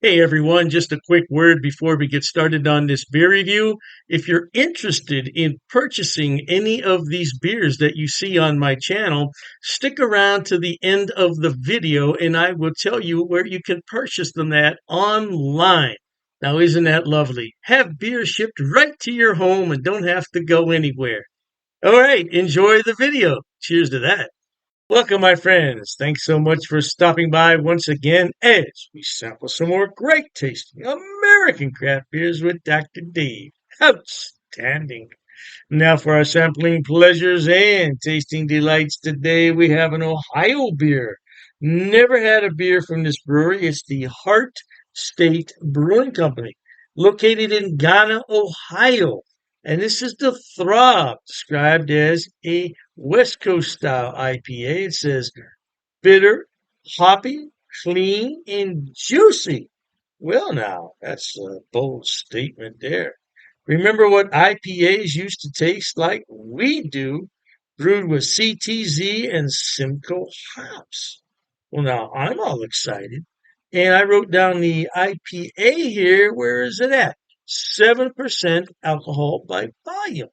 Hey everyone, just a quick word before we get started on this beer review. If you're interested in purchasing any of these beers that you see on my channel, stick around to the end of the video and I will tell you where you can purchase them at online. Now, isn't that lovely? Have beer shipped right to your home and don't have to go anywhere. All right, enjoy the video. Cheers to that. Welcome, my friends. Thanks so much for stopping by once again as we sample some more great tasting American craft beers with Dr. Dave. Outstanding. Now, for our sampling pleasures and tasting delights today, we have an Ohio beer. Never had a beer from this brewery. It's the Heart State Brewing Company, located in Ghana, Ohio. And this is the Throb, described as a West Coast style IPA. It says bitter, hoppy, clean, and juicy. Well, now, that's a bold statement there. Remember what IPAs used to taste like? We do, brewed with CTZ and Simcoe hops. Well, now, I'm all excited. And I wrote down the IPA here. Where is it at? 7% alcohol by volume.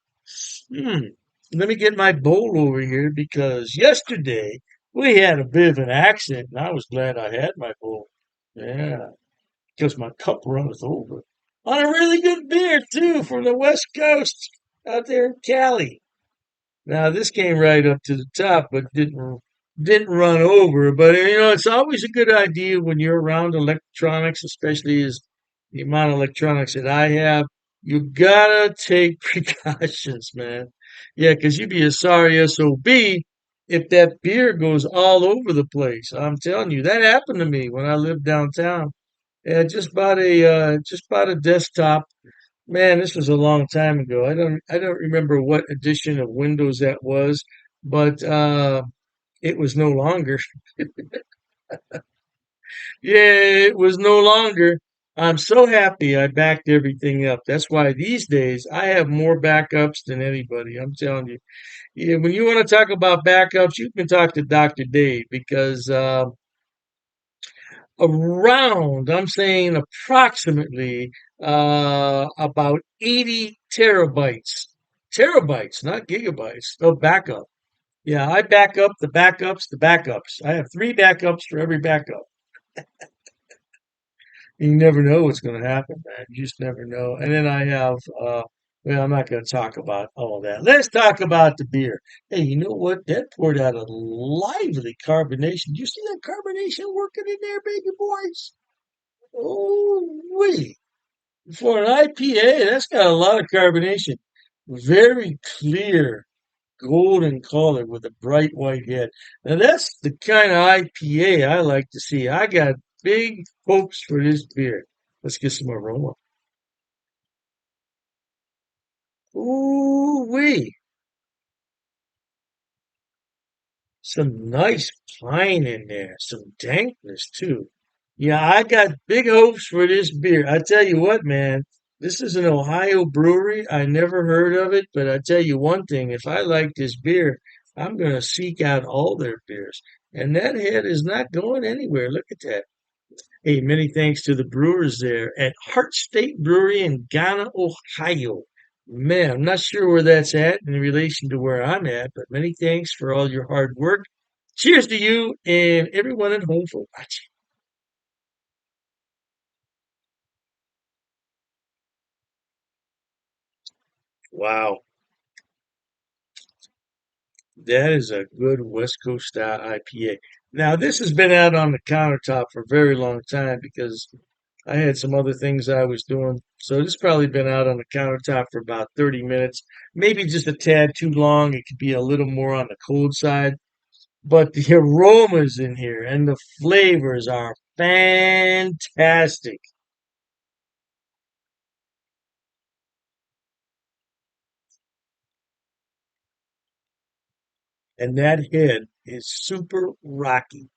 Hmm. Let me get my bowl over here because yesterday we had a bit of an accident and I was glad I had my bowl. Yeah, because my cup runneth over. On a really good beer too from the West Coast out there in Cali. Now this came right up to the top, but didn't run over. But it's always a good idea when you're around electronics, especially as the amount of electronics that I have. You gotta take precautions, man. Yeah, 'cause you'd be a sorry SOB if that beer goes all over the place. I'm telling you, that happened to me when I lived downtown. Yeah, just bought a desktop. Man, this was a long time ago. I don't remember what edition of Windows that was, but it was no longer. Yeah, it was no longer. I'm so happy I backed everything up. That's why these days I have more backups than anybody. I'm telling you. Yeah, when you want to talk about backups, you can talk to Dr. Dave because I'm saying approximately about 80 terabytes. Terabytes, not gigabytes, of backup. Yeah, I back up the backups, the backups. I have three backups for every backup. You never know what's going to happen, man. You just never know. And then I have, well, I'm not going to talk about all that. Let's talk about the beer. Hey, you know what? That poured out a lively carbonation. Do you see that carbonation working in there, baby boys? Oh, wait. For an IPA, that's got a lot of carbonation. Very clear, golden color with a bright white head. Now, that's the kind of IPA I like to see. I got big hopes for this beer. Let's get some aroma. Ooh, wee. Some nice pine in there. Some dankness, too. Yeah, I got big hopes for this beer. I tell you what, man, this is an Ohio brewery. I never heard of it, but I tell you one thing, if I like this beer, I'm going to seek out all their beers. And that head is not going anywhere. Look at that. Hey, many thanks to the brewers there at Heart State Brewery in Ghana, Ohio. Man, I'm not sure where that's at in relation to where I'm at, but many thanks for all your hard work. Cheers to you and everyone at home for watching. Wow. That is a good West Coast style IPA. Now, this has been out on the countertop for a very long time because I had some other things I was doing. So this probably been out on the countertop for about 30 minutes, maybe just a tad too long. It could be a little more on the cold side, but the aromas in here and the flavors are fantastic. And that head is super rocky.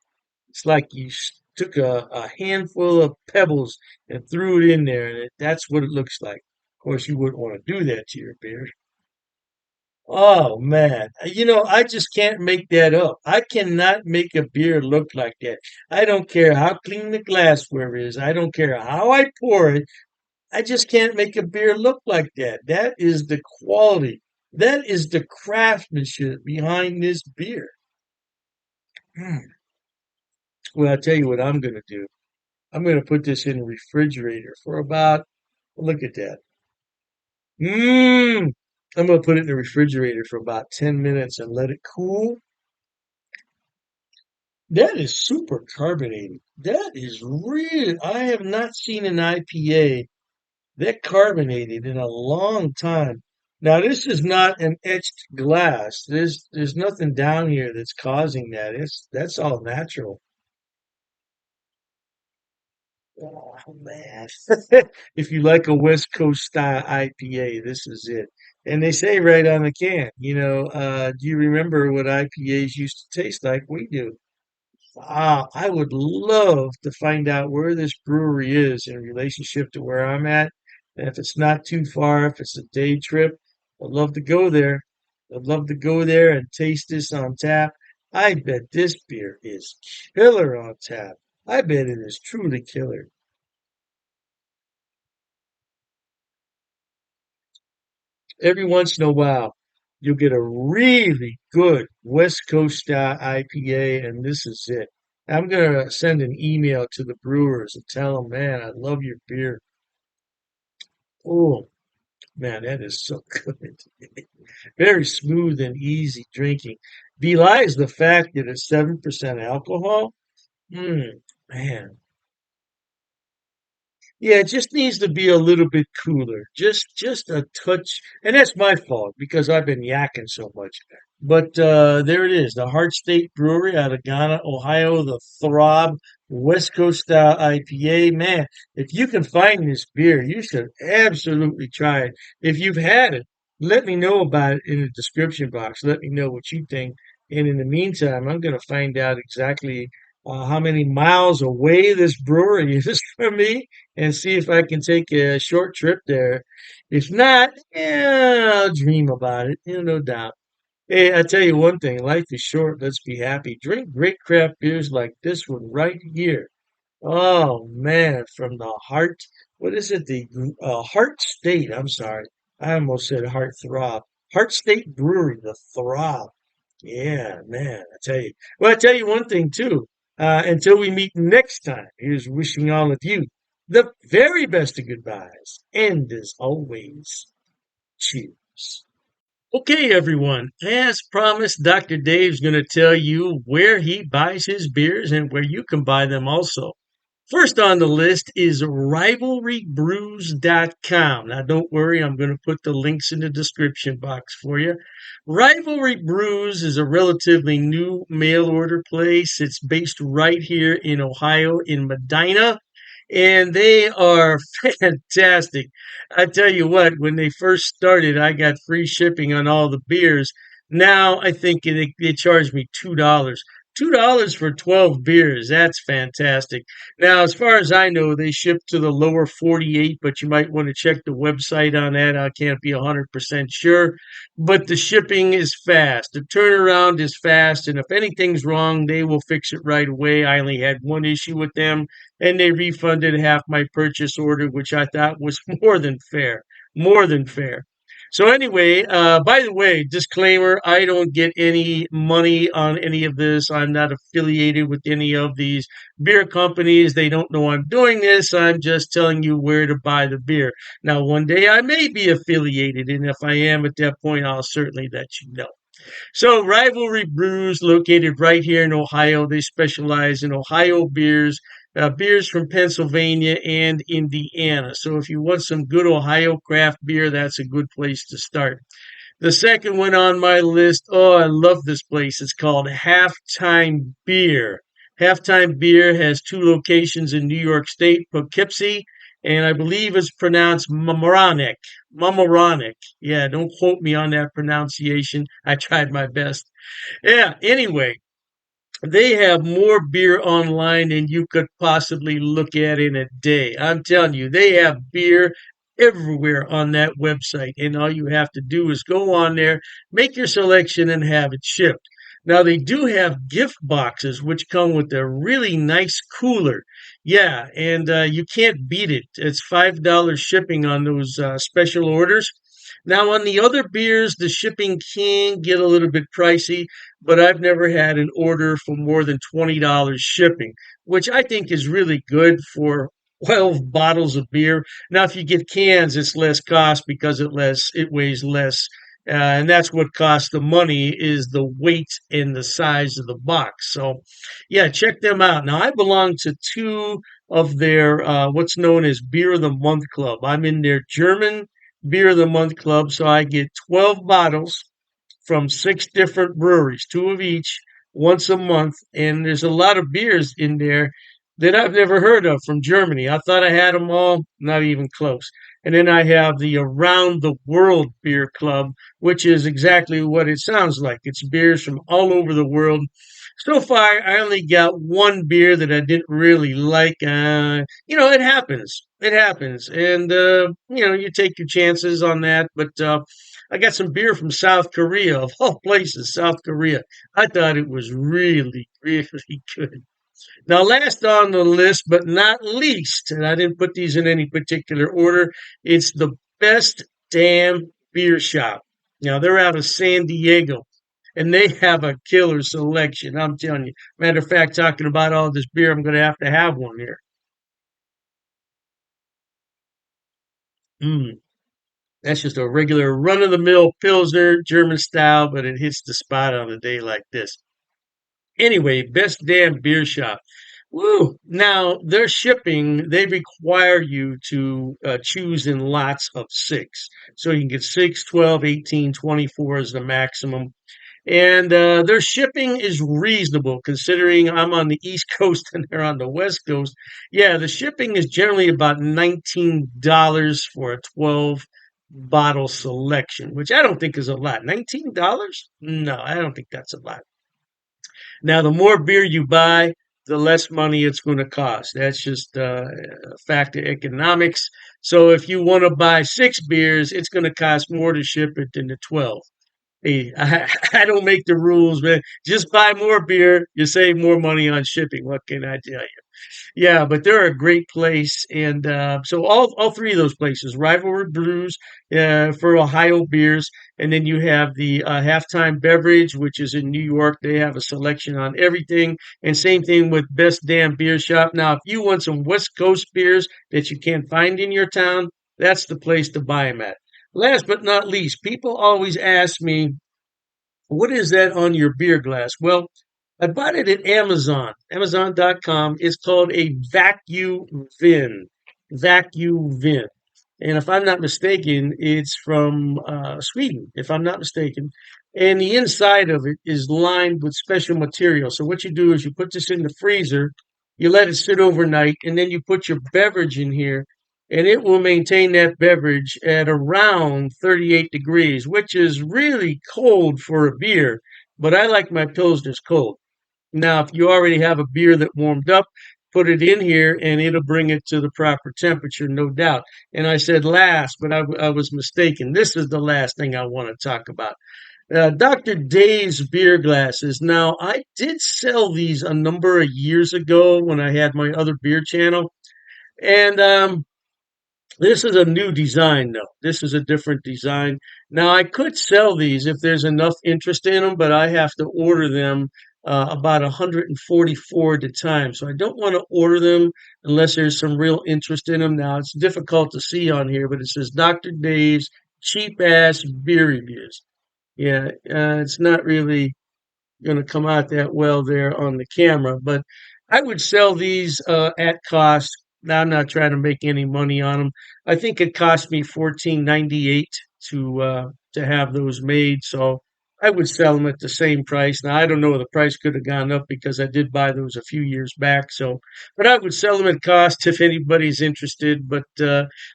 It's like you took a handful of pebbles and threw it in there, and that's what it looks like. Of course, you wouldn't want to do that to your beer. Oh man, I just can't make that up. I cannot make a beer look like that. I don't care how clean the glassware is. I don't care how I pour it. I just can't make a beer look like that. That is the quality. That is the craftsmanship behind this beer. Mm. Well, I'll tell you what I'm going to do. I'm going to put this in the refrigerator for about, look at that. Mmm. I'm going to put it in the refrigerator for about 10 minutes and let it cool. That is super carbonated. That is really, I have not seen an IPA that carbonated in a long time. Now, this is not an etched glass. There's nothing down here that's causing that. That's all natural. Oh man. If you like a West Coast style IPA, this is it. And they say right on the can, do you remember what IPAs used to taste like? We do. I would love to find out where this brewery is in relationship to where I'm at. And if it's not too far, if it's a day trip, I'd love to go there. I'd love to go there and taste this on tap. I bet this beer is killer on tap. I bet it is truly killer. Every once in a while, you'll get a really good West Coast style IPA, and this is it. I'm gonna send an email to the brewers and tell them, man, I love your beer. Oh, man, that is so good. Very smooth and easy drinking. Belies the fact that it's 7% alcohol. Man, yeah, it just needs to be a little bit cooler. Just a touch. And that's my fault because I've been yakking so much. But there it is, the Heart State Brewery out of Ghana, Ohio, the Throb West Coast style IPA. Man, if you can find this beer, you should absolutely try it. If you've had it, let me know about it in the description box. Let me know what you think. And in the meantime, I'm going to find out exactly how many miles away this brewery is from me and see if I can take a short trip there. If not, yeah, I'll dream about it, no doubt. Hey, I tell you one thing, life is short. Let's be happy. Drink great craft beers like this one right here. Oh man, from the heart. What is it? The Heart State. I'm sorry. I almost said Heart Throb. Heart State Brewery, the Throb. Yeah, man, I tell you. Well, I tell you one thing too. Until we meet next time, here's wishing all of you the very best of goodbyes. And as always, cheers. Okay, everyone. As promised, Dr. Dave's going to tell you where he buys his beers and where you can buy them also. First on the list is rivalrybrews.com. Now, don't worry, I'm going to put the links in the description box for you. Rivalry Brews is a relatively new mail order place. It's based right here in Ohio, in Medina, and they are fantastic. I tell you what, when they first started, I got free shipping on all the beers. Now I think they charge me $2. $2 for 12 beers. That's fantastic. Now, as far as I know, they ship to the lower 48, but you might want to check the website on that. I can't be 100% sure. But the shipping is fast. The turnaround is fast. And if anything's wrong, they will fix it right away. I only had one issue with them, and they refunded half my purchase order, which I thought was more than fair. More than fair. So anyway, by the way, disclaimer, I don't get any money on any of this. I'm not affiliated with any of these beer companies. They don't know I'm doing this. I'm just telling you where to buy the beer. Now, one day I may be affiliated, and if I am at that point, I'll certainly let you know. So, Rivalry Brews, located right here in Ohio, they specialize in Ohio beers, beers from Pennsylvania and Indiana. So, if you want some good Ohio craft beer, that's a good place to start. The second one on my list, oh, I love this place. It's called Halftime Beer. Halftime Beer has two locations in New York State, Poughkeepsie, and I believe it's pronounced Mamaroneck. Mamaroneck. Yeah, don't quote me on that pronunciation. I tried my best. Yeah, anyway, they have more beer online than you could possibly look at in a day. I'm telling you, they have beer everywhere on that website. And all you have to do is go on there, make your selection, and have it shipped. Now, they do have gift boxes, which come with a really nice cooler. Yeah, and you can't beat it. It's $5 shipping on those special orders. Now, on the other beers, the shipping can get a little bit pricey, but I've never had an order for more than $20 shipping, which I think is really good for 12 bottles of beer. Now, if you get cans, it's less cost because it weighs less, and that's what costs the money is the weight and the size of the box. So, yeah, check them out. Now, I belong to two of their what's known as Beer of the Month Club. I'm in their German Beer of the Month Club, so I get 12 bottles from six different breweries, two of each, once a month. And there's a lot of beers in there that I've never heard of from Germany. I thought I had them all, not even close. And then I have the Around the World Beer Club, which is exactly what it sounds like. It's beers from all over the world. So far, I only got one beer that I didn't really like. It happens. It happens. And, you take your chances on that. But I got some beer from South Korea, of all places, South Korea. I thought it was really, really good. Now, last on the list, but not least, and I didn't put these in any particular order, it's the Best Damn Beer Shop. Now, they're out of San Diego, and they have a killer selection. I'm telling you. Matter of fact, talking about all this beer, I'm going to have one here. Mm, that's just a regular run of the mill Pilsner, German style, but it hits the spot on a day like this. Anyway, Best Damn Beer Shop. Woo! Now, their shipping, they require you to choose in lots of six. So you can get 6, 12, 18, 24 is the maximum. And their shipping is reasonable considering I'm on the East Coast and they're on the West Coast. Yeah, the shipping is generally about $19 for a 12 bottle selection, which I don't think is a lot. $19? No, I don't think that's a lot. Now, the more beer you buy, the less money it's going to cost. That's just a fact of economics. So if you want to buy six beers, it's going to cost more to ship it than the 12. Hey, I don't make the rules, man. Just buy more beer. You save more money on shipping. What can I tell you? Yeah, but they're a great place, and so all three of those places, Rivalry Brews for Ohio beers, and then you have the Halftime Beverage, which is in New York. They have a selection on everything, and same thing with Best Damn Beer Shop. Now, if you want some West Coast beers that you can't find in your town, that's the place to buy them at. Last but not least, people always ask me, what is that on your beer glass? Well, I bought it at Amazon, Amazon.com. It's called a vacuum vin. Vacuum vin. And if I'm not mistaken, it's from Sweden, if I'm not mistaken. And the inside of it is lined with special material. So what you do is you put this in the freezer, you let it sit overnight, and then you put your beverage in here, and it will maintain that beverage at around 38 degrees, which is really cold for a beer. But I like my pilsners cold. Now, if you already have a beer that warmed up, put it in here and it'll bring it to the proper temperature, no doubt. And I said last, but I was mistaken. This is the last thing I want to talk about. Dr. Dave's beer glasses. Now, I did sell these a number of years ago when I had my other beer channel. And this is a new design, though. This is a different design. Now, I could sell these if there's enough interest in them, but I have to order them about 144 at a time. So I don't want to order them unless there's some real interest in them. Now, it's difficult to see on here, but it says Dr. Dave's cheap ass beer reviews. Yeah, it's not really going to come out that well there on the camera. But I would sell these at cost. Now, I'm not trying to make any money on them. I think it cost me 14.98 to have those made. So I would sell them at the same price. Now I don't know, the price could have gone up because I did buy those a few years back. So, but I would sell them at cost if anybody's interested. But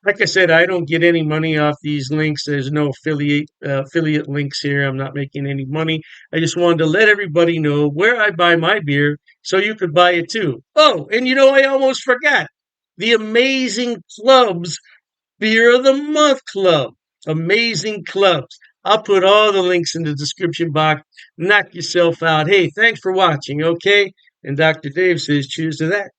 like I said, I don't get any money off these links. There's no affiliate links here. I'm not making any money. I just wanted to let everybody know where I buy my beer so you could buy it too. Oh, and I almost forgot the amazing clubs Beer of the Month Club. Amazing clubs. I'll put all the links in the description box. Knock yourself out. Hey, thanks for watching, okay? And Dr. Dave says, cheers to that.